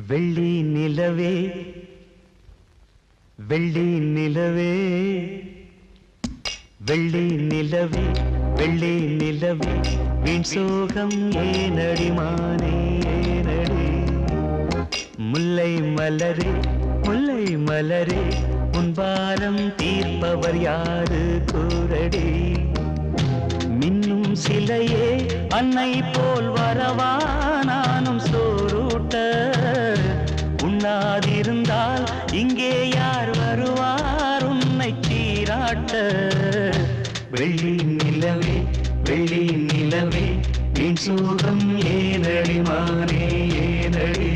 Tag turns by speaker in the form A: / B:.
A: வெள்ளி நிலவே வெள்ளி நிலவே வெள்ளி நிலவே வெள்ளி நிலவே வீண் சோகம் ஏனடி மானே ஏனடி முல்லை மலரே உன் பாரம் தீர்ப்பவர் யாரு கூரடி மின்னும் சிலையே அன்னை போல் வரவா நானும் சோறூட்ட உண்ணாதிருந்தால் இங்கே யார் வருவார் உன்னை சீராட்ட வெள்ளி நிலவே வீண் சோகம் ஏனடி மானே ஏனடி